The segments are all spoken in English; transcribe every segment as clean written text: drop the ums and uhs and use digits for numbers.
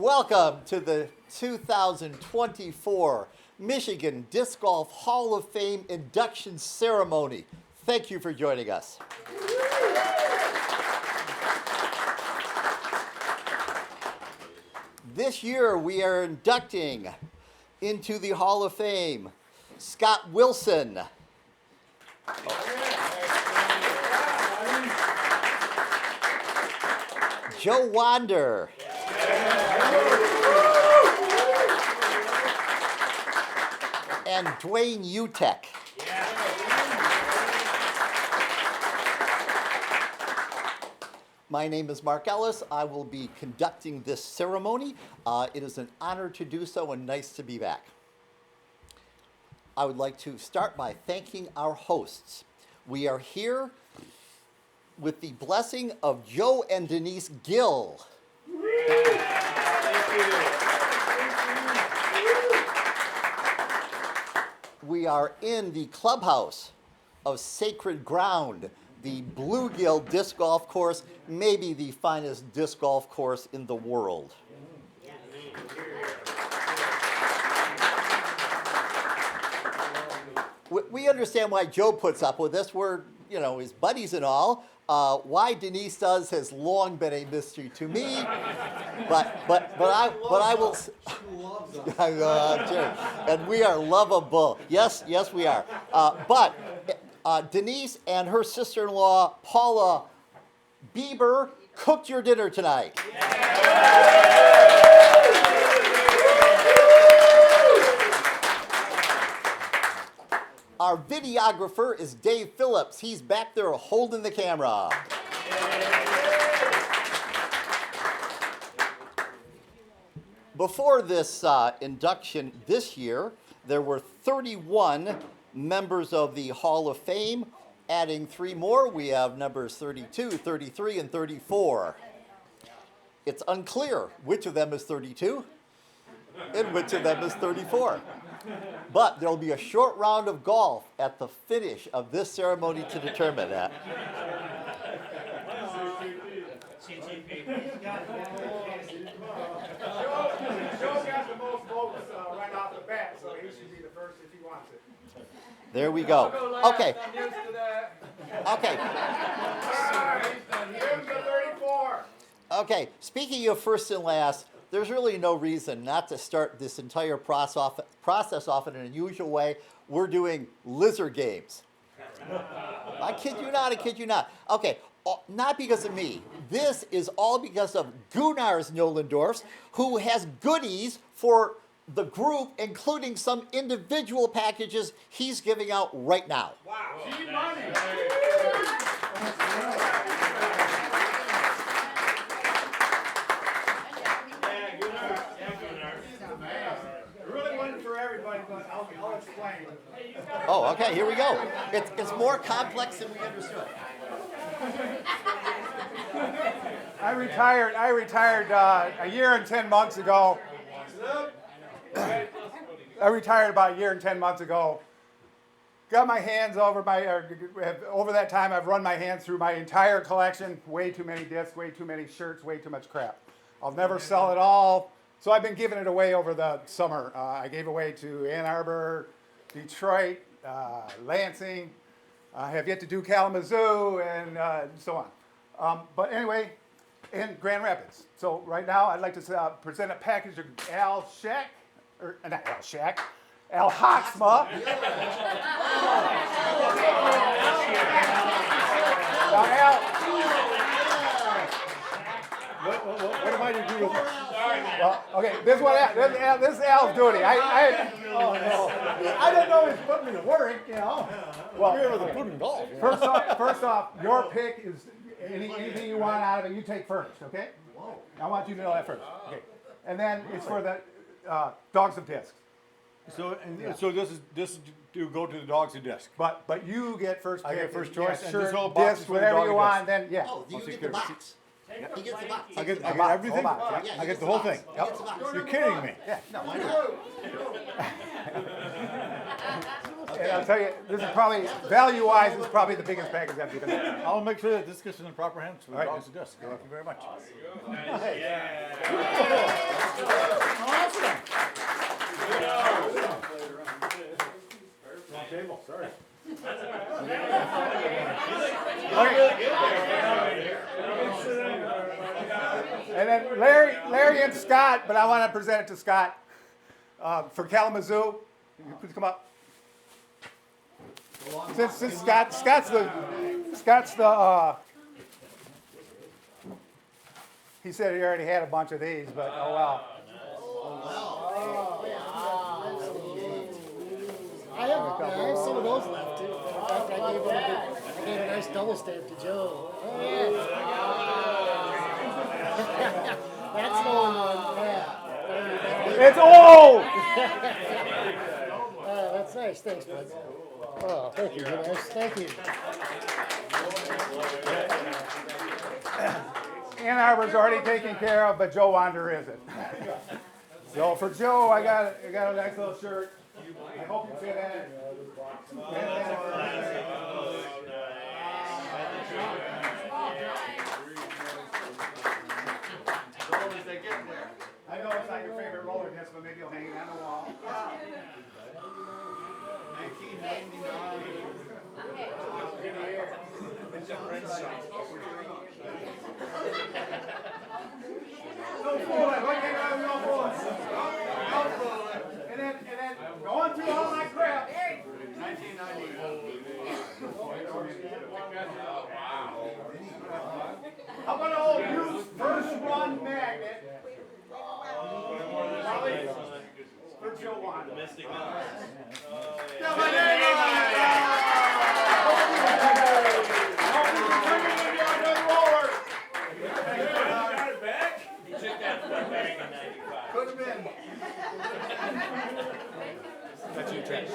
Welcome to the 2024 Michigan Disc Golf Hall of Fame induction ceremony. Thank you for joining us. This year we are inducting into the Hall of Fame Scott Wilson, Joe Wander, and Dwayne Utech. My name is Mark Ellis. I will be conducting this ceremony. It is an honor to do so and nice to be back. I would like to start by thanking our hosts. We are here with the blessing of Joe and Denise Gill. We are in the clubhouse of sacred ground, the BlueGill Disc Golf Course, maybe the finest disc golf course in the world. We understand why Joe puts up with this. We're, his buddies and all. Why Denise does has long been a mystery to me, but I will. She loves us. And we are lovable. Yes, we are. But Denise and her sister-in-law Paula Bieber cooked your dinner tonight. Our videographer is Dave Phillips. He's back there holding the camera. Before this induction this year, there were 31 members of the Hall of Fame. Adding 3 more, we have numbers 32, 33, and 34. It's unclear which of them is 32 and which of them is 34. But there'll be a short round of golf at the finish of this ceremony to determine that. Joe got the most votes right off the bat, so he should be the first if he wants it. There we go. Okay. Okay. Here's the 34. Okay. Speaking of first and last, there's really no reason not to start this entire process off in an unusual way. We're doing lizard games. I kid you not. Okay, not because of me. This is all because of Gunnars Nolendorf, who has goodies for the group, including some individual packages he's giving out right now. Wow. Gee, money. But I'll explain. Oh, okay, here we go. It's more complex than we understood. I retired a year and 10 months ago. Got my hands over that time I've run my hands through my entire collection. Way too many discs, way too many shirts, way too much crap. I'll never sell it all. So I've been giving it away over the summer. I gave away to Ann Arbor, Detroit, Lansing. I have yet to do Kalamazoo and so on. But anyway, in Grand Rapids. So right now I'd like to present a package of Al Hoxma. Now what am I to do with this? Well, okay, this is Al's duty. I don't know if he's putting me to work, Well, you're with the pudding golf. First off, your pick is anything you want out of it, you take first, okay? I want you to know that first. Okay. And then it's for the dogs of discs. So this to go to the dogs of disc. But you get first pick. I get first choice, and shirt, this whole box disc, is for the whatever dog you of want, disc. then yeah. Oh, you get the box. He gets the box. I get box, everything. whole box, yeah. I get the whole thing. He gets the box. You're kidding me. Yeah, no, Why not? And I'll tell you, this is probably, value-wise, is probably the biggest package I've given. I'll make sure that this gets in the proper hands for the All right. dogs and discs. Thank you very much. Wrong table, sorry. And then Larry and Scott, but I want to present it to Scott for Kalamazoo. You please come up. Since Scott's the he said he already had a bunch of these, but oh well. I have some of those left too. In fact, I gave a nice double stamp to Joe. Oh yeah. That's the one. Yeah. It's old. That's nice. Thanks, bud. Oh, thank you, guys. Thank you. Ann Arbor's already taken care of, but Joe Wander isn't. So for Joe, I got a nice little shirt. I hope you fit in. I know it's not your favorite roller disc, but maybe you'll hang it on the wall. 1999. Don't fool it. Look at it. Don't fool it. Don't fool it. And then going through all my crap. 1990. How about an old used first run magnet? For Joe Wander. Yeah, my name on it. Could have been. That's you, Trent.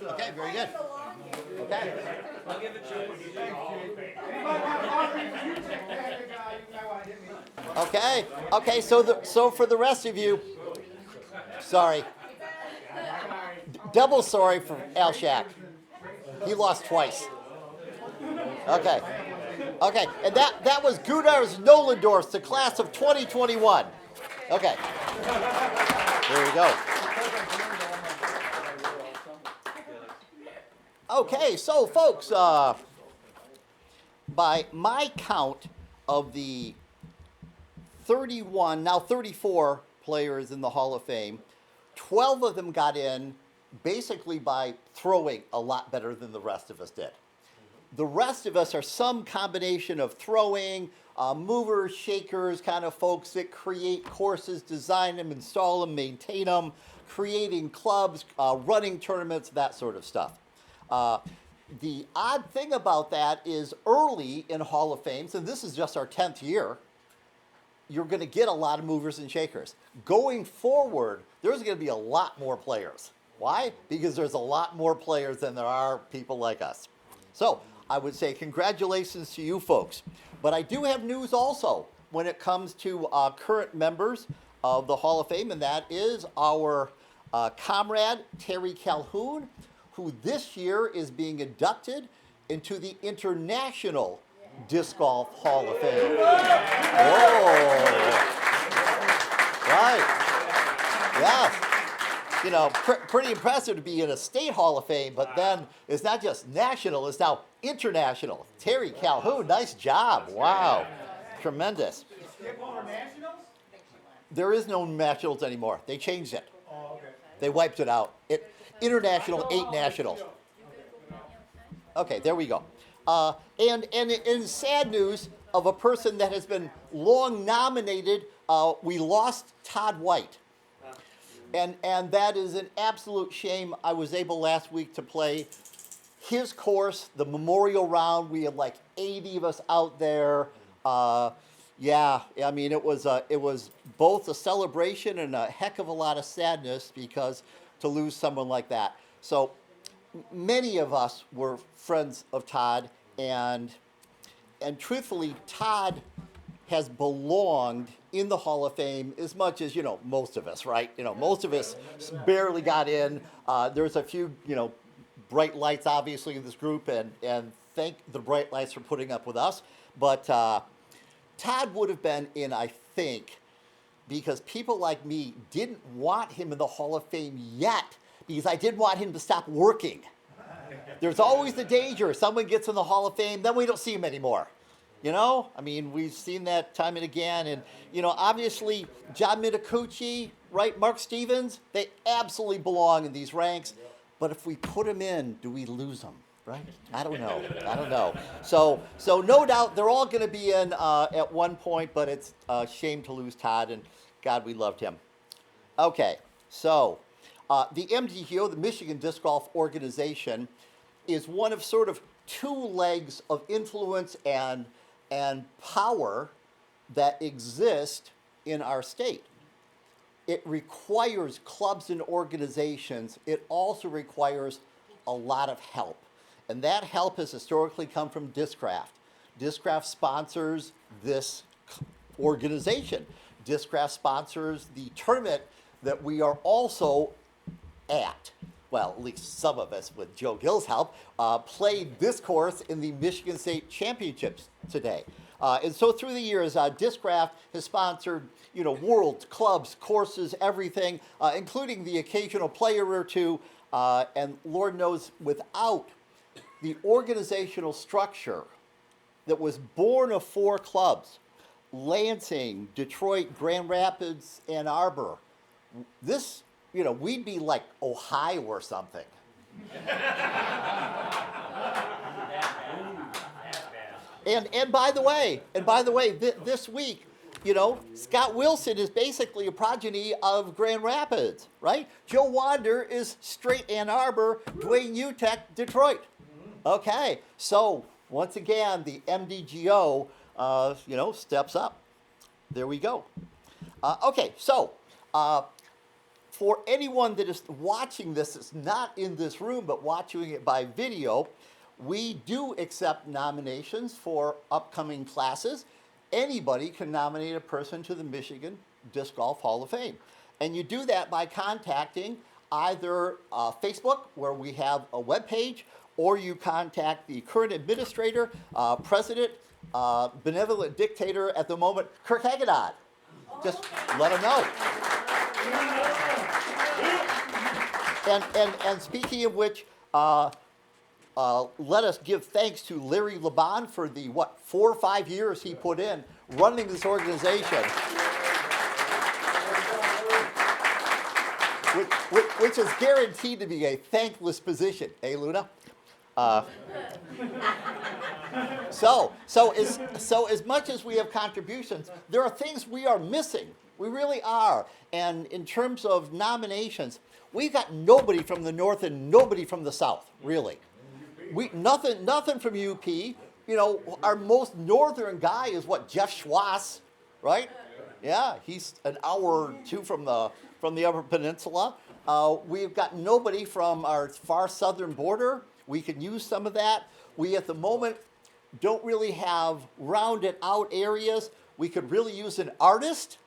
Okay, very good. Okay. I'll give it to you. Anybody want to offer you check package? You might want to hit me. Okay. Okay. So for the rest of you, sorry. Double sorry for Al Shack. He lost twice. Okay. Okay. And that was Gudar's Nolendorf's, the class of 2021. Okay. There you go. Okay, so folks, by my count of the 31, now 34 players in the Hall of Fame, 12 of them got in basically by throwing a lot better than the rest of us did. The rest of us are some combination of throwing, movers, shakers, kind of folks that create courses, design them, install them, maintain them, creating clubs, running tournaments, that sort of stuff. The odd thing about that is early in Hall of Fames, and this is just our 10th year, you're going to get a lot of movers and shakers. Going forward, there's going to be a lot more players. Why? Because there's a lot more players than there are people like us. So I would say congratulations to you folks. But I do have news also when it comes to current members of the Hall of Fame, and that is our comrade, Terry Calhoun, who this year is being inducted into the International Disc Golf Hall of Fame. Oh, right. Yes. You know, pretty impressive to be in a state Hall of Fame, but then it's not just national, it's now international. Terry Calhoun, nice job. Wow. Tremendous. There is no nationals anymore. They changed it. They wiped it out. International, 8 nationals. Okay, there we go. And in sad news of a person that has been long nominated, we lost Todd White. And that is an absolute shame. I was able last week to play his course, the memorial round. We had like 80 of us out there. Yeah, I mean, it was both a celebration and a heck of a lot of sadness because to lose someone like that. So many of us were friends of Todd, and truthfully, Todd has belonged in the Hall of Fame as much as, most of us, right? Most of us barely got in. There's a few, bright lights, obviously, in this group, and thank the bright lights for putting up with us. But Todd would have been in, I think, because people like me didn't want him in the Hall of Fame yet, because I didn't want him to stop working. There's always the danger. Someone gets in the Hall of Fame, then we don't see him anymore. We've seen that time and again. And, obviously, John Mitacucci, right, Mark Stevens, they absolutely belong in these ranks. But if we put them in, do we lose them, right? I don't know. So no doubt they're all going to be in at one point, but it's a shame to lose Todd, and God, we loved him. Okay, so the MDGO, the Michigan Disc Golf Organization, is one of sort of two legs of influence and power that exist in our state. It requires clubs and organizations. It also requires a lot of help. And that help has historically come from Discraft. Discraft sponsors this organization. Discraft sponsors the tournament that we are also at. Well, at least some of us, with Joe Gill's help, played this course in the Michigan State Championships today. And so through the years, Discraft has sponsored, world clubs, courses, everything, including the occasional player or two. And Lord knows, without the organizational structure that was born of 4 clubs, Lansing, Detroit, Grand Rapids, Ann Arbor, this, we'd be like Ohio or something. And by the way, this week, Scott Wilson is basically a progeny of Grand Rapids, right? Joe Wander is straight Ann Arbor, Dwayne Utech, Detroit. Okay, so once again, the MDGO, steps up. There we go. Okay, so for anyone that is watching this, it's not in this room, but watching it by video, we do accept nominations for upcoming classes. Anybody can nominate a person to the Michigan Disc Golf Hall of Fame. And you do that by contacting either Facebook, where we have a webpage, or you contact the current administrator, president, benevolent dictator at the moment, Kirk Hagedorn. Just let him know. And speaking of which, let us give thanks to Larry Laban for the, 4 or 5 years he put in running this organization. Which is guaranteed to be a thankless position, eh, Luna? So as much as we have contributions, there are things we are missing. We really are. And in terms of nominations, we've got nobody from the north and nobody from the south, really. Nothing from UP. Our most northern guy is Jeff Schwass, right? Yeah, he's an hour or two from the Upper Peninsula. We've got nobody from our far southern border. We can use some of that. We, at the moment, don't really have rounded out areas. We could really use an artist.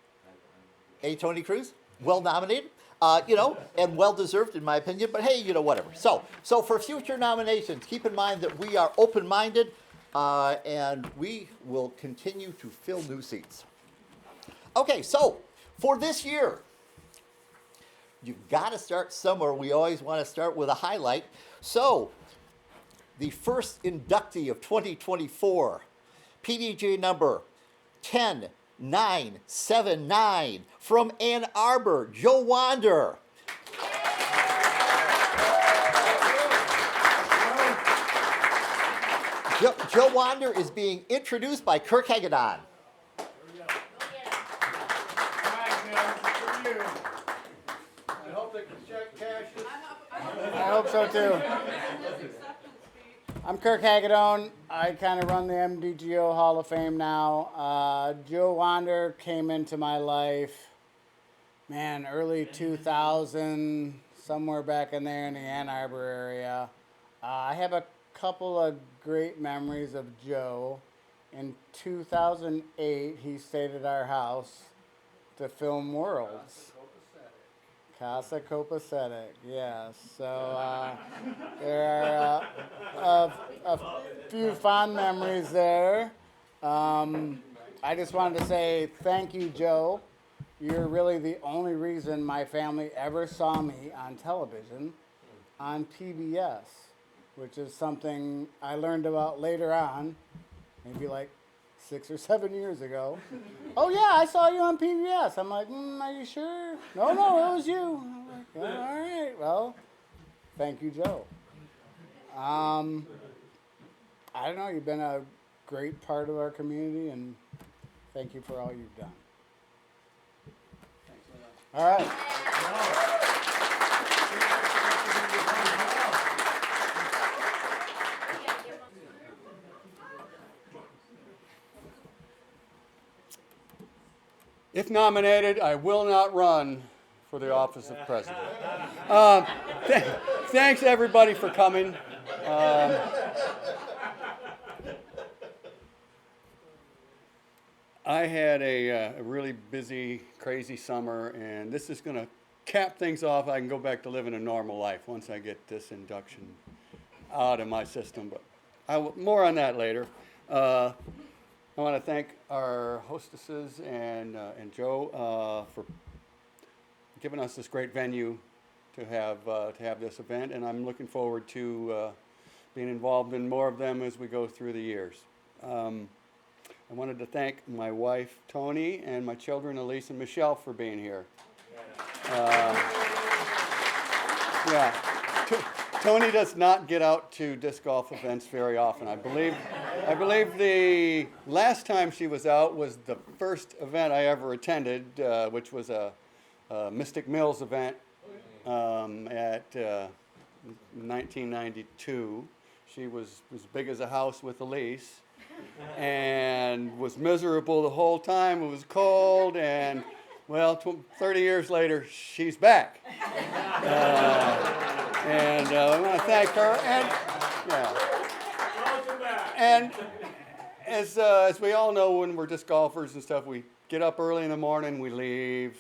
Hey, Tony Cruz, well nominated, and well deserved in my opinion. But hey, whatever. So for future nominations, keep in mind that we are open-minded, and we will continue to fill new seats. Okay, so for this year, you've got to start somewhere. We always want to start with a highlight. So the first inductee of 2024, PDJ number 10979 from Ann Arbor, Joe Wander. Joe Wander is being introduced by Kirk Hagedorn. I hope they can check cashes. I hope so too. I'm Kirk Hagedorn. I kind of run the MDGO Hall of Fame now. Joe Wander came into my life, early 2000, somewhere back in there in the Ann Arbor area. I have a couple of great memories of Joe, in 2008, he stayed at our house to film Worlds. Casa Copacetic, yes. So there are a few fond memories there. I just wanted to say thank you, Joe. You're really the only reason my family ever saw me on television on PBS, which is something I learned about later on, maybe like 6 or 7 years ago. Oh yeah, I saw you on PBS. I'm like, are you sure? No, it was you. I'm like, all right, well, thank you, Joe. I don't know, you've been a great part of our community, and thank you for all you've done. All right. If nominated, I will not run for the office of president. Thanks everybody for coming. I had a really busy, crazy summer, and this is going to cap things off. I can go back to living a normal life once I get this induction out of my system, but more on that later. I want to thank our hostesses and Joe for giving us this great venue to have this event, and I'm looking forward to being involved in more of them as we go through the years. I wanted to thank my wife Tony and my children Elise and Michelle for being here. Yeah. Tony does not get out to disc golf events very often. I believe the last time she was out was the first event I ever attended, which was a Mystic Mills event at 1992. She was as big as a house with Elise and was miserable the whole time. It was cold, and well, 30 years later, she's back. And I want to thank her. And as we all know, when we're disc golfers and stuff, we get up early in the morning, we leave.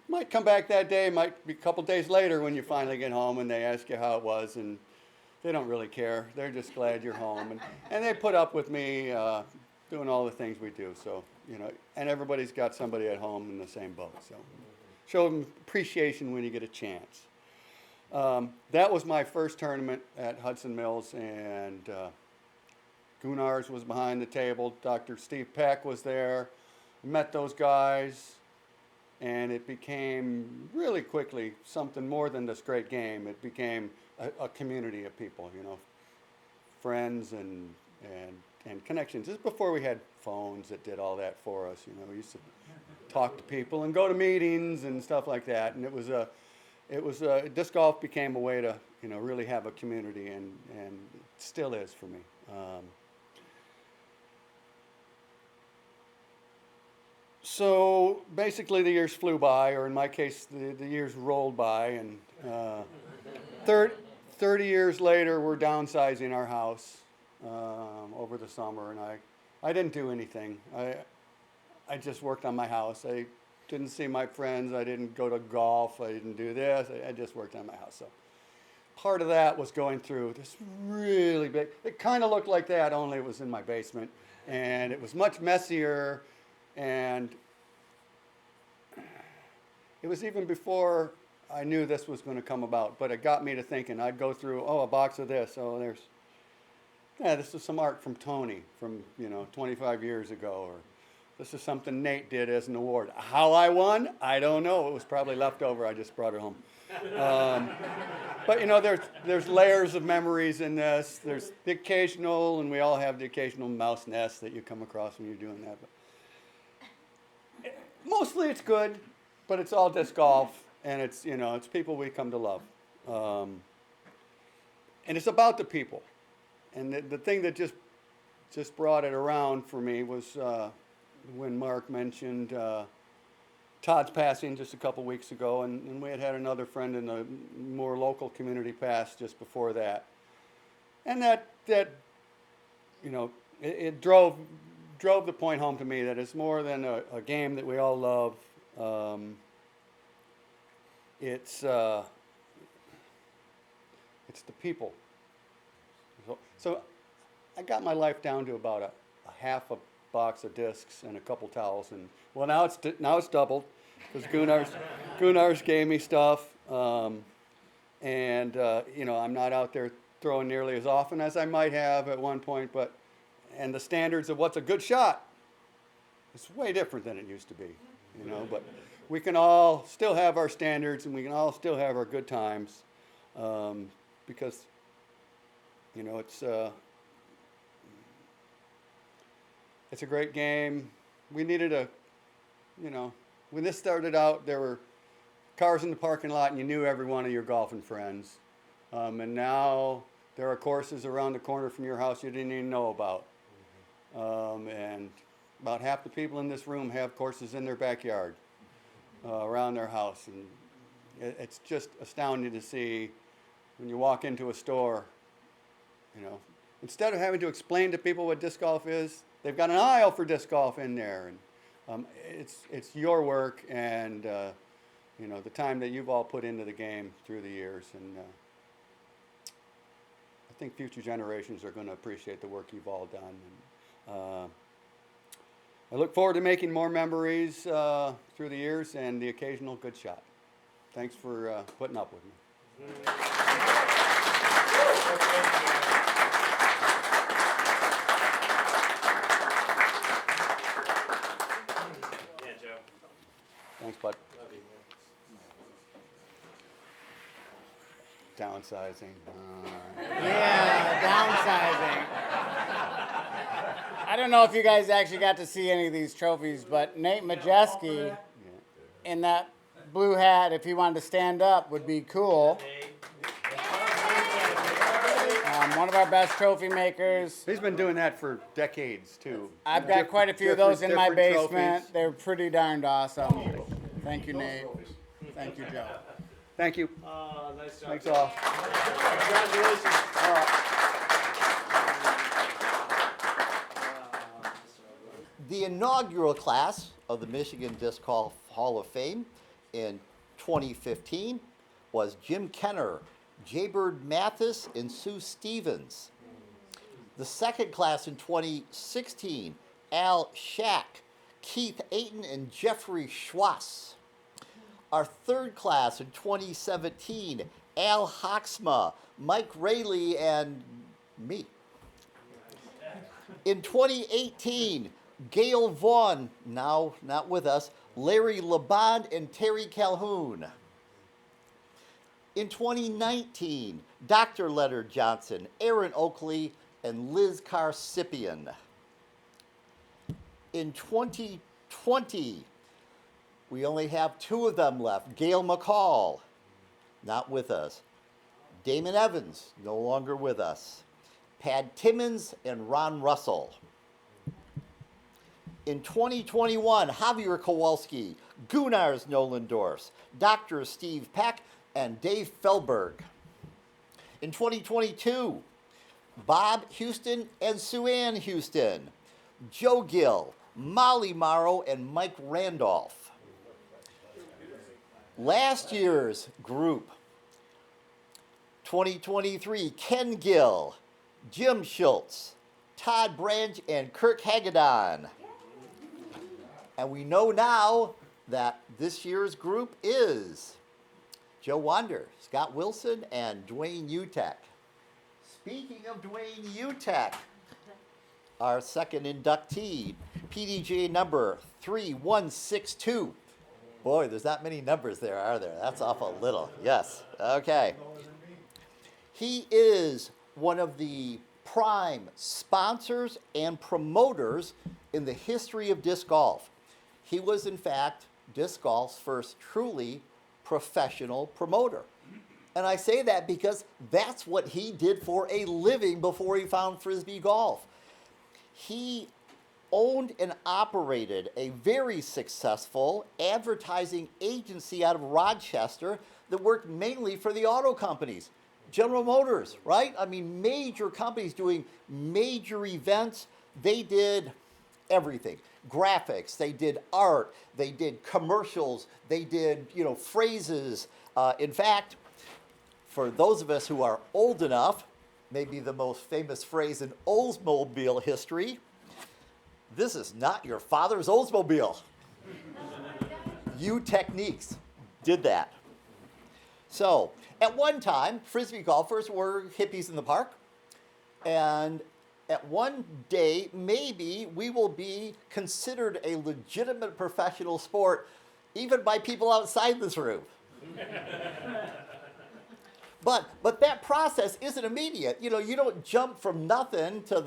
Might come back that day, might be a couple days later when you finally get home and they ask you how it was, and they don't really care. They're just glad you're home. And they put up with me doing all the things we do. So, and everybody's got somebody at home in the same boat. So show them appreciation when you get a chance. That was my first tournament at Hudson Mills, and Gunars was behind the table. Dr. Steve Peck was there. I met those guys, and it became really quickly something more than this great game. It became a community of people, friends and connections. This is before we had phones that did all that for us. We used to talk to people and go to meetings and stuff like that, and it was disc golf became a way to really have a community, and it still is for me. So basically the years flew by, or in my case the years rolled by, and 30 years later we're downsizing our house over the summer, and I didn't do anything. I just worked on my house. I didn't see my friends. I didn't go to golf. I didn't do this. I just worked on my house. So part of that was going through this really big, it kind of looked like that, only it was in my basement. And it was much messier. And it was even before I knew this was going to come about. But it got me to thinking. I'd go through, a box of this. This is some art from Tony from, 25 years ago. Or this is something Nate did as an award. How I won? I don't know. It was probably left over. I just brought it home. But there's layers of memories in this. There's the occasional, and we all have the occasional mouse nest that you come across when you're doing that. But mostly it's good, but it's all disc golf, and it's people we come to love. And it's about the people. And the thing that just brought it around for me was when Mark mentioned Todd's passing just a couple weeks ago, and we had another friend in the more local community pass just before that. And that it drove the point home to me that it's more than a game that we all love. It's the people. So I got my life down to about a half a box of discs and a couple towels, and well, now it's doubled because Gunnar's gave me stuff, and I'm not out there throwing nearly as often as I might have at one point, and the standards of what's a good shot, it's way different than it used to be, but we can all still have our standards and we can all still have our good times, because it's a great game. We needed when this started out, there were cars in the parking lot and you knew every one of your golfing friends, and now there are courses around the corner from your house you didn't even know about. And about half the people in this room have courses in their backyard, around their house. And it's just astounding to see when you walk into a store, instead of having to explain to people what disc golf is, they've got an aisle for disc golf in there. And it's your work and, the time that you've all put into the game through the years. And I think future generations are going to appreciate the work you've all done. And, I look forward to making more memories through the years and the occasional good shot. Thanks for putting up with me. Yeah, Joe. Thanks, bud. Downsizing. Yeah, downsizing. I don't know if you guys actually got to see any of these trophies, but Nate Majeski in that blue hat, if he wanted to stand up, would be cool. One of our best trophy makers. He's been doing that for decades, too. I've got quite a few of those in my different basement. trophies. They're pretty darned awesome. Thank you, Nate. Thank you, Joe. Thank you. Nice job. Thanks all. Congratulations. The inaugural class of the Michigan Disc Golf Hall of Fame in 2015 was Jim Kenner, Jaybird Mathis, and Sue Stevens. The second class in 2016, Al Shack, Keith Ayton, and Jeffrey Schwass. Our third class in 2017, Al Hoxma, Mike Rayleigh, and me. In 2018, Gail Vaughn, now not with us, Larry LeBond, and Terry Calhoun. In 2019, Dr. Leonard Johnson, Aaron Oakley, and Liz Carsipian. In 2020, we only have two of them left. Gail McCall, not with us. Damon Evans, no longer with us. Pat Timmons and Ron Russell. In 2021, Javier Kowalski, Gunnars Nolendorf, Dr. Steve Peck, and Dave Felberg. In 2022, Bob Houston and Sue Ann Houston, Joe Gill, Molly Morrow, and Mike Randolph. Last year's group, 2023, Ken Gill, Jim Schultz, Todd Branch, and Kirk Hagedon. And we know now that this year's group is Joe Wander, Scott Wilson, and Dwayne Utech. Speaking of Dwayne Utech, our second inductee, PDJ number 3162. Boy, there's not many numbers there, are there? That's awful little. Yes. Okay. He is one of the prime sponsors and promoters in the history of disc golf. He was, in fact, disc golf's first truly professional promoter. And I say that because that's what he did for a living before he found Frisbee golf. He owned and operated a very successful advertising agency out of Rochester that worked mainly for the auto companies. General Motors, right? I mean, major companies doing major events they did everything. Graphics, they did art, they did commercials, they did, phrases. In fact, for those of us who are old enough, maybe the most famous phrase in Oldsmobile history, this is not your father's Oldsmobile. Techniques did that. So, at one time, Frisbee golfers were hippies in the park. And at one day, maybe we will be considered a legitimate professional sport, even by people outside this room. But that process isn't immediate. You don't jump from nothing to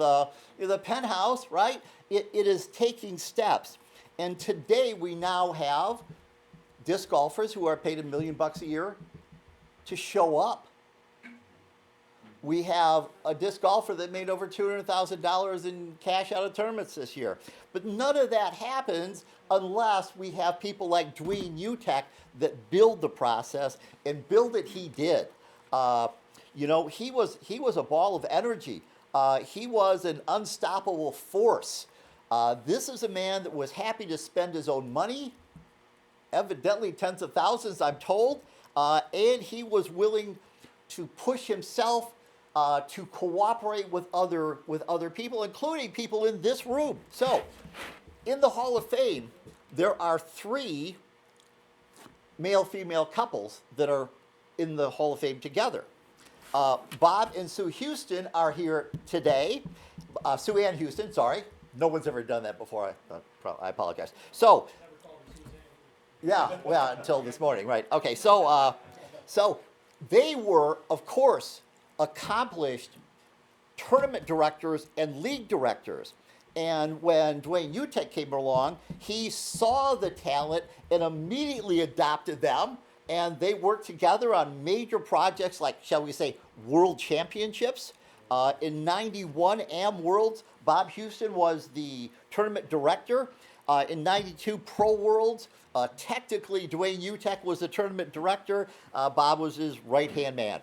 the penthouse, right? It is taking steps. And today we now have disc golfers who are paid $1 million a year to show up. We have a disc golfer that made over $200,000 in cash out of tournaments this year. But none of that happens unless we have people like Dwayne Utech that build the process, and build it he did. He was a ball of energy. He was an unstoppable force. This is a man that was happy to spend his own money, evidently tens of thousands, I'm told, and he was willing to push himself to cooperate with other people, including people in this room. So, in the Hall of Fame, there are 3 male-female couples that are in the Hall of Fame together. Bob and Sue Houston are here today. Sue Ann Houston, sorry. No one's ever done that before. I apologize. So, yeah, well, until this morning, right. Okay, so they were, of course, accomplished tournament directors and league directors. And when Dwayne Utech came along, he saw the talent and immediately adopted them. And they worked together on major projects like, shall we say, world championships. In 91 Am Worlds, Bob Houston was the tournament director. In 92 Pro Worlds, technically Dwayne Utech was the tournament director. Bob was his right-hand man.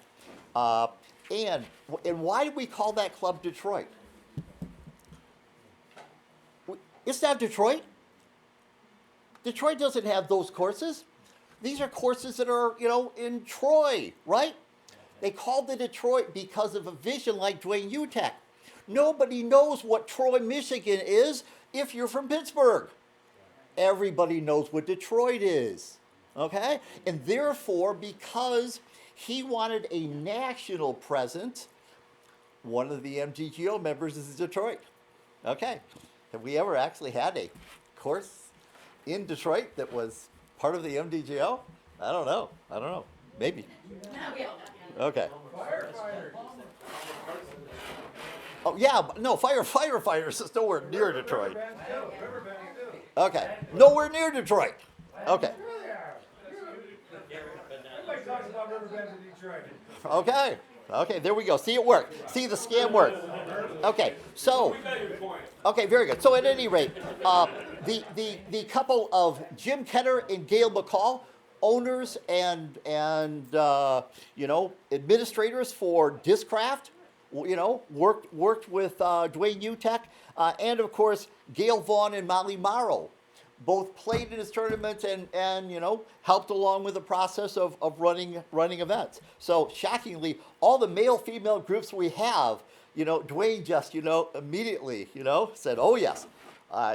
And why do we call that club Detroit? It's not Detroit. Detroit doesn't have those courses. These are courses that are, in Troy, right? They called it Detroit because of a vision like Dwayne Utech. Nobody knows what Troy, Michigan is if you're from Pittsburgh. Everybody knows what Detroit is, okay? And therefore, because he wanted a national presence, one of the MGGO members is Detroit. Okay. Have we ever actually had a course in Detroit that was part of the MDGO? I don't know. Maybe. Okay. Oh, yeah, but no, firefighters is nowhere near Detroit. Okay. Nowhere near Detroit. Okay. Okay. Okay, there we go. See it work. See the scam work. Okay, so. Okay, very good. So at any rate, the couple of Jim Kenner and Gail McCall, owners and administrators for Discraft, worked with Dwayne Utech, and of course Gail Vaughn and Molly Morrow, both played in his tournament and helped along with the process of running events. So shockingly, all the male-female groups we have, Dwayne just immediately said, oh yes,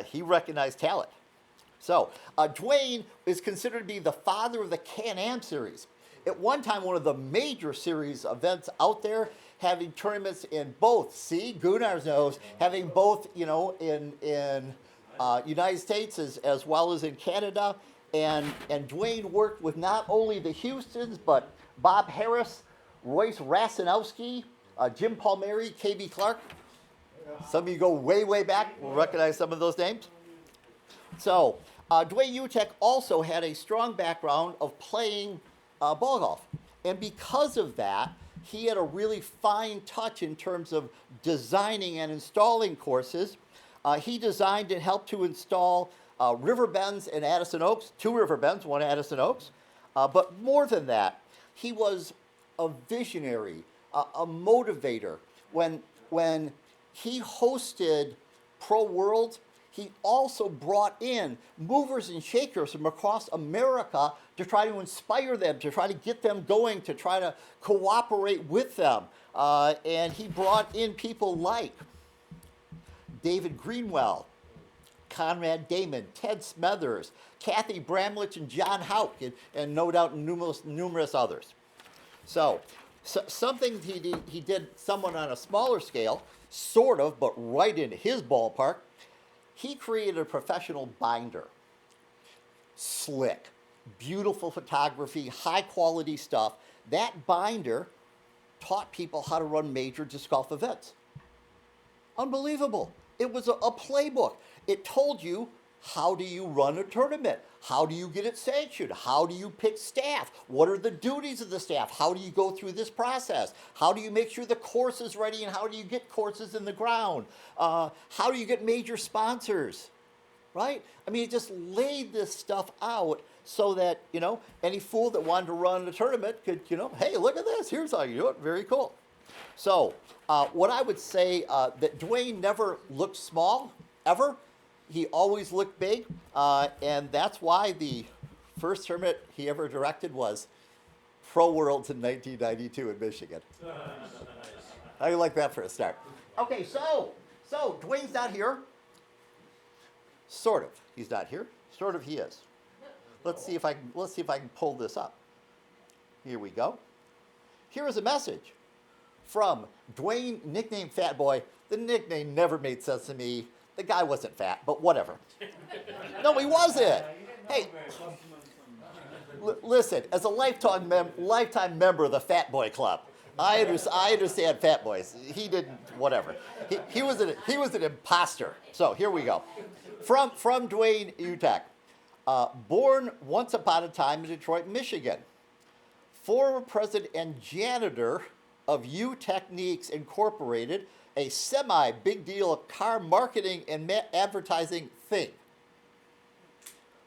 he recognized talent. So Dwayne is considered to be the father of the Can-Am series. At one time, one of the major series events out there, having tournaments in both. See, Gunnar's knows, having both in United States as well as in Canada, and Dwayne worked with not only the Houstons but Bob Harris, Royce Rasanowski, Jim Palmieri, KB Clark. Some of you go way back will recognize some of those names. So Dwayne Utech also had a strong background of playing ball golf, and because of that, he had a really fine touch in terms of designing and installing courses. He designed and helped to install River Bends and Addison Oaks, 2 River Bends, 1 Addison Oaks. But more than that, he was a visionary, a motivator. When he hosted Pro Worlds, he also brought in movers and shakers from across America to try to inspire them, to try to get them going, to try to cooperate with them. And he brought in people like David Greenwell, Conrad Damon, Ted Smethers, Kathy Bramlich, and John Houck, and no doubt numerous others. So something he did somewhat on a smaller scale, sort of, but right in his ballpark, he created a professional binder. Slick, beautiful photography, high quality stuff. That binder taught people how to run major disc golf events. Unbelievable. It was a playbook. It told you, how do you run a tournament? How do you get it sanctioned? How do you pick staff? What are the duties of the staff? How do you go through this process? How do you make sure the course is ready, and how do you get courses in the ground? How do you get major sponsors? Right? I mean, it just laid this stuff out so that, any fool that wanted to run a tournament could, hey, look at this. Here's how you do it. Very cool. So what I would say, that Dwayne never looked small, ever. He always looked big, and that's why the first tournament he ever directed was Pro Worlds in 1992 in Michigan. How do you like that for a start? Okay, so Dwayne's not here. Sort of, he's not here. Sort of, he is. Let's see if I can pull this up. Here we go. Here is a message from Dwayne, nicknamed Fat Boy. The nickname never made sense to me. The guy wasn't fat, but whatever. No, he wasn't. Hey, listen, as a lifetime member of the Fat Boy Club, I understand fat boys. He didn't, whatever. He was an imposter. So here we go. From Dwayne Utech. Born once upon a time in Detroit, Michigan. Former president and janitor of U Techniques Incorporated, a semi-big deal car marketing and advertising thing.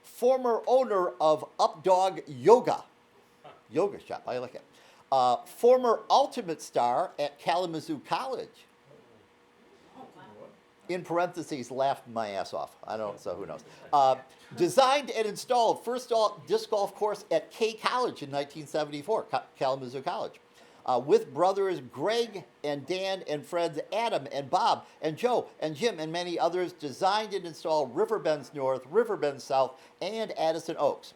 Former owner of Updog Yoga shop, I like it. Former ultimate star at Kalamazoo College. In parentheses, laughed my ass off. I don't, so who knows. Designed and installed first disc golf course at K College in 1974, Kalamazoo College. With brothers Greg and Dan and friends Adam and Bob and Joe and Jim and many others, designed and installed Riverbends North, Riverbends South, and Addison Oaks.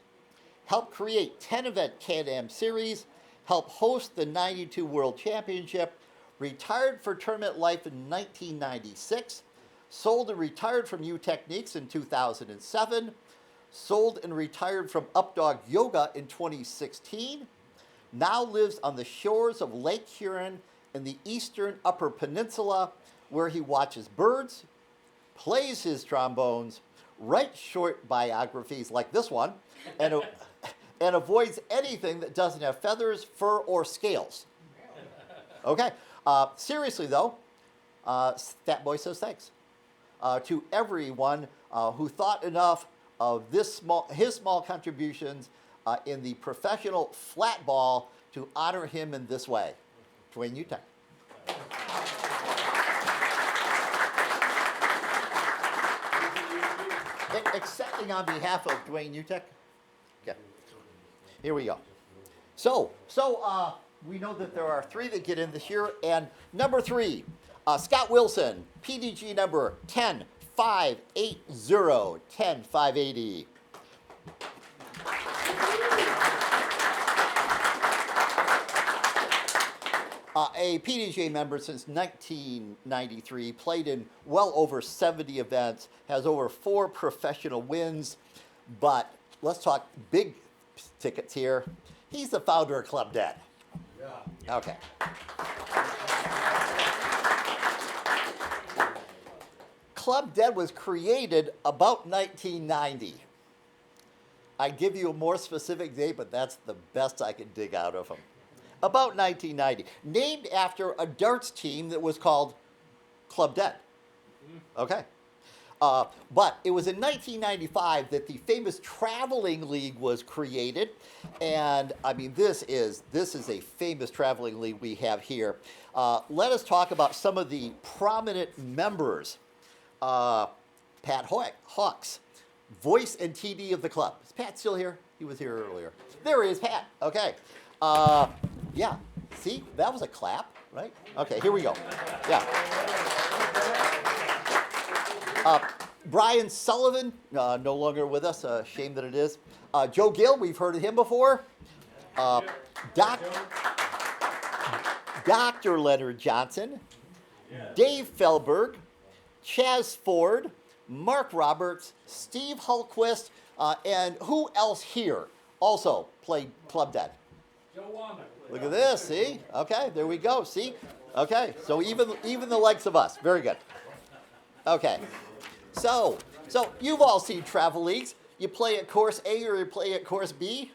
Helped create 10-event Can-Am Series, helped host the 92 World Championship, retired for tournament life in 1996, sold and retired from U Techniques in 2007, sold and retired from Updog Yoga in 2016, now lives on the shores of Lake Huron in the eastern Upper Peninsula, where he watches birds, plays his trombones, writes short biographies like this one, and avoids anything that doesn't have feathers, fur, or scales. Okay, seriously though, Fat Boy says thanks to everyone who thought enough of his small contributions in the professional flat ball to honor him in this way. Dwayne Utech. Accepting on behalf of Dwayne Utech. Okay. Here we go. So we know that there are 3 that get in this year, and number 3, Scott Wilson, PDG number 10580, 10580. A PDGA member since 1993, played in well over 70 events, has over 4 professional wins, but let's talk big tickets here. He's the founder of Club Dead. Yeah. Okay. Club Dead was created about 1990. I give you a more specific date, but that's the best I can dig out of him. About 1990. Named after a darts team that was called Club Dead. Okay. But it was in 1995 that the famous Traveling League was created. And I mean, this is a famous traveling league we have here. Let us talk about some of the prominent members Pat Hawks, voice and TD of the club. Is Pat still here? He was here earlier. There he is, Pat. Okay. Yeah. See, that was a clap, right? Okay, here we go. Yeah. Brian Sullivan, no longer with us. Shame that it is. Joe Gill, we've heard of him before. Dr. Leonard Johnson, Dave Felberg, Chaz Ford, Mark Roberts, Steve Hultquist, and who else here also played Club Dead? Look at this, see? Okay, there we go, see? Okay, so even the likes of us, very good. Okay, so you've all seen travel leagues. You play at course A or you play at course B?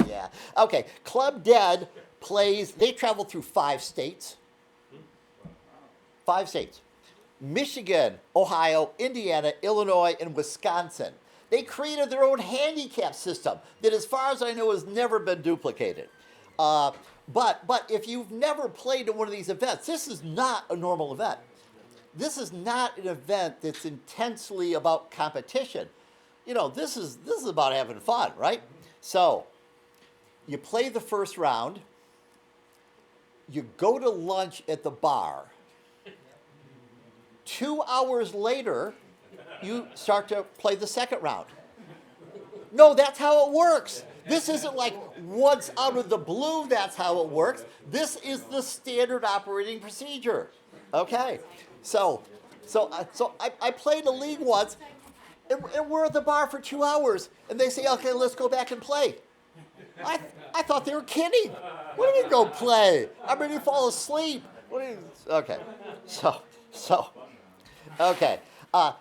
Yeah. Okay, Club Dead they travel through 5 states. 5 states. Michigan, Ohio, Indiana, Illinois, and Wisconsin. They created their own handicap system that, as far as I know, has never been duplicated. But if you've never played in one of these events, this is not a normal event. This is not an event that's intensely about competition. You know, this is about having fun, right? So, you play the first round. You go to lunch at the bar. 2 hours later, you start to play the second round. No, that's how it works. This isn't like once out of the blue, that's how it works. This is the standard operating procedure. Okay, so I played a league once, and we're at the bar for 2 hours, and they say, okay, let's go back and play. I thought they were kidding. What do you mean go play? I'm ready to fall asleep. Okay, okay.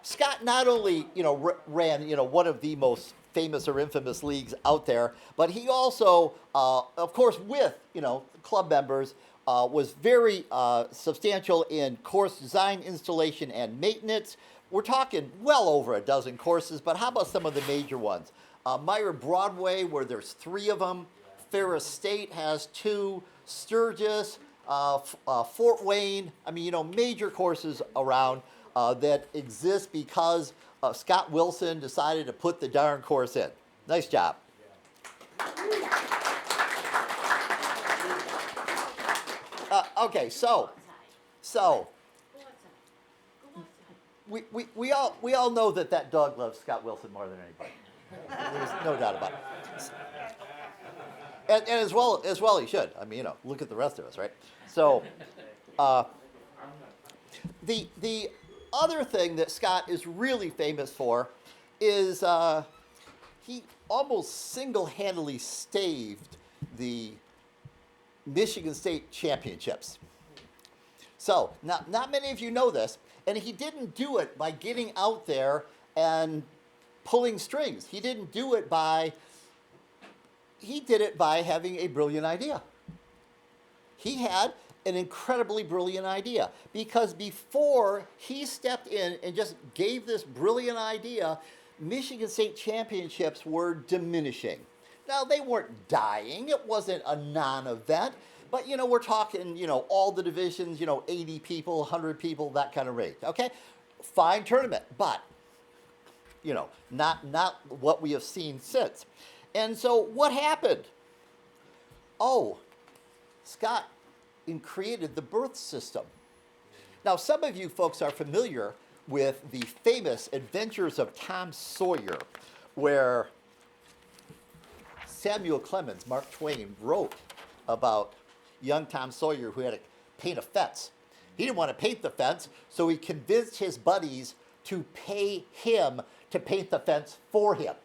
Scott not only, ran, one of the most famous or infamous leagues out there, but he also, of course, with, club members, was very substantial in course design, installation, and maintenance. We're talking well over a dozen courses, but how about some of the major ones? Meyer Broadway, where there's 3 of them. Ferris State has 2. Sturgis, Fort Wayne. I mean, major courses around that exist because Scott Wilson decided to put the darn course in. Nice job. Okay, so we all know that dog loves Scott Wilson more than anybody. There's no doubt about it. And as well he should. I mean, look at the rest of us, right? So, the other thing that Scott is really famous for is he almost single-handedly staved the Michigan State Championships. So, not many of you know this, and he didn't do it by getting out there and pulling strings. He did it by having a brilliant idea. He had an incredibly brilliant idea, because before he stepped in and just gave this brilliant idea, Michigan State Championships were diminishing. Now, they weren't dying. It wasn't a non-event. But, we're talking, all the divisions, 80 people, 100 people, that kind of rate. Okay? Fine tournament, but, not what we have seen since. And so what happened? Oh, Scott created the birth system. Now, some of you folks are familiar with the famous Adventures of Tom Sawyer, where Samuel Clemens, Mark Twain, wrote about young Tom Sawyer who had to paint a fence. He didn't want to paint the fence, so he convinced his buddies to pay him to paint the fence for him.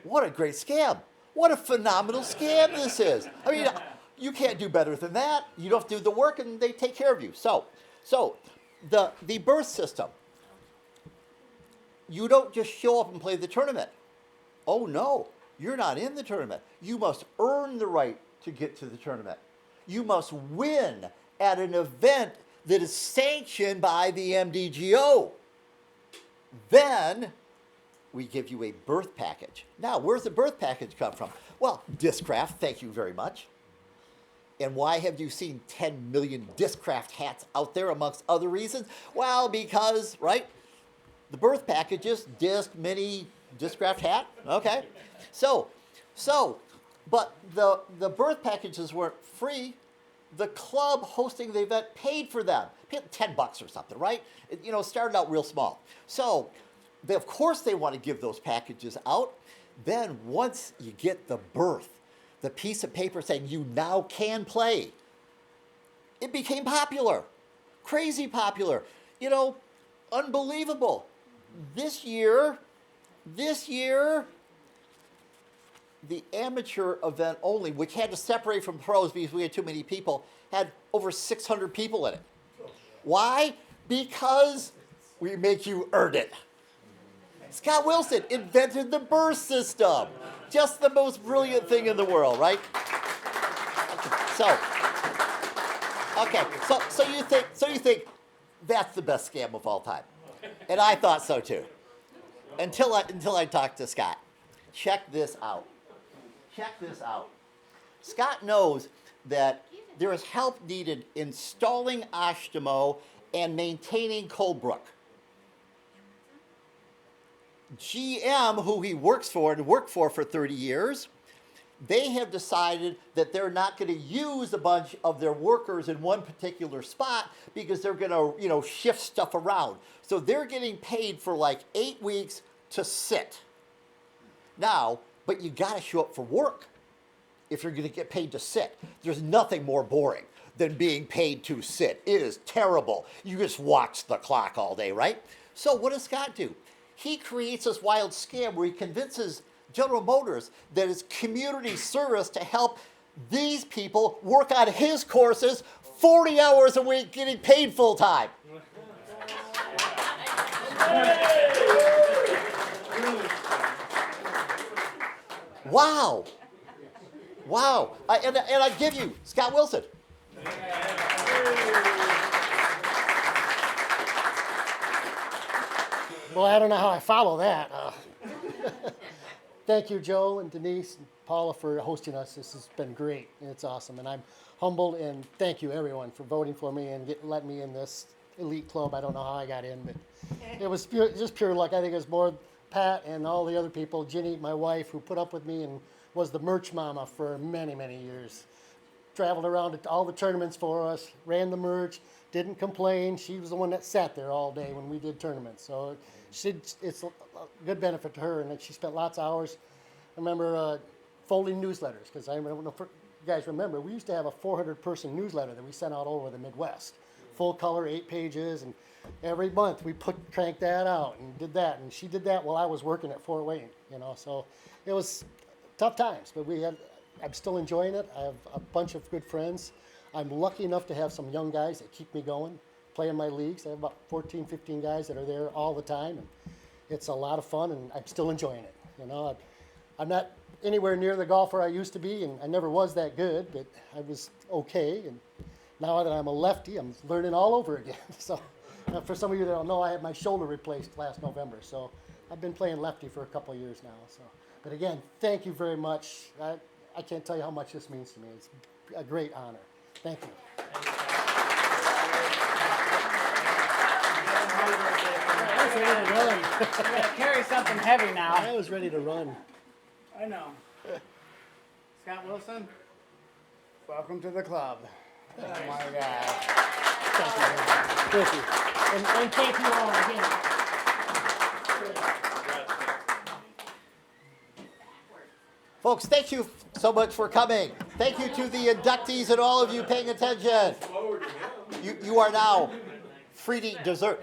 What a great scam. What a phenomenal scam this is. I mean, you can't do better than that. You don't have to do the work, and they take care of you. So the birth system, you don't just show up and play the tournament. Oh, no, you're not in the tournament. You must earn the right to get to the tournament. You must win at an event that is sanctioned by the MDGO. Then we give you a birth package. Now, where's the birth package come from? Well, Discraft, thank you very much. And why have you seen 10 million Discraft hats out there, amongst other reasons? Well, because, right, the birth packages, disc, mini, Discraft hat, okay. But the birth packages weren't free. The club hosting the event paid for them, paid $10 or something, right? It, started out real small. So, of course they want to give those packages out. Then once you get the birth, the piece of paper saying you now can play, it became popular, crazy popular, unbelievable. This year, the amateur event only, which had to separate from pros because we had too many people, had over 600 people in it. Why? Because we make you earn it. Scott Wilson invented the burst system. Just the most brilliant thing in the world, right? So you think that's the best scam of all time. And I thought so too. Until I talked to Scott. Check this out. Scott knows that there is help needed installing Ashtamo and maintaining Coldbrook. GM, who he works for and worked for 30 years, they have decided that they're not going to use a bunch of their workers in one particular spot because they're going to, shift stuff around. So they're getting paid for like 8 weeks to sit. Now, but you got to show up for work if you're going to get paid to sit. There's nothing more boring than being paid to sit. It is terrible. You just watch the clock all day, right? So what does Scott do? He creates this wild scam where he convinces General Motors that it's community service to help these people work on his courses 40 hours a week getting paid full time. Wow. And I give you Scott Wilson. Well, I don't know how I follow that. Thank you, Joe and Denise and Paula, for hosting us. This has been great. It's awesome. And I'm humbled, and thank you, everyone, for voting for me and letting me in this elite club. I don't know how I got in, but it was just pure luck. I think it was more Pat and all the other people, Ginny, my wife, who put up with me and was the merch mama for many, many years. Traveled around to all the tournaments for us, ran the merch, didn't complain. She was the one that sat there all day when we did tournaments. So it's a good benefit to her, and that she spent lots of hours. I remember folding newsletters, because I don't know if you guys remember, we used to have a 400-person newsletter that we sent out all over the Midwest. Full color, 8 pages, and every month we cranked that out and did that. And she did that while I was working at Fort Wayne, So it was tough times, but I'm still enjoying it. I have a bunch of good friends. I'm lucky enough to have some young guys that keep me going, play in my leagues. I have about 14, 15 guys that are there all the time, and it's a lot of fun, and I'm still enjoying it. I'm not anywhere near the golfer I used to be, and I never was that good, but I was okay. And now that I'm a lefty, I'm learning all over again. So for some of you that don't know, I had my shoulder replaced last November, so I've been playing lefty for a couple of years now. So, but again, thank you very much. I can't tell you how much this means to me. It's a great honor. Thank you. I was ready to run. We're gonna carry something heavy now. I was ready to run. I know. Scott Wilson, Welcome to the club. oh my God. Thank you. And thank you all again. Folks, thank you so much for coming. Thank you to the inductees and all of you paying attention. You are now free to eat dessert.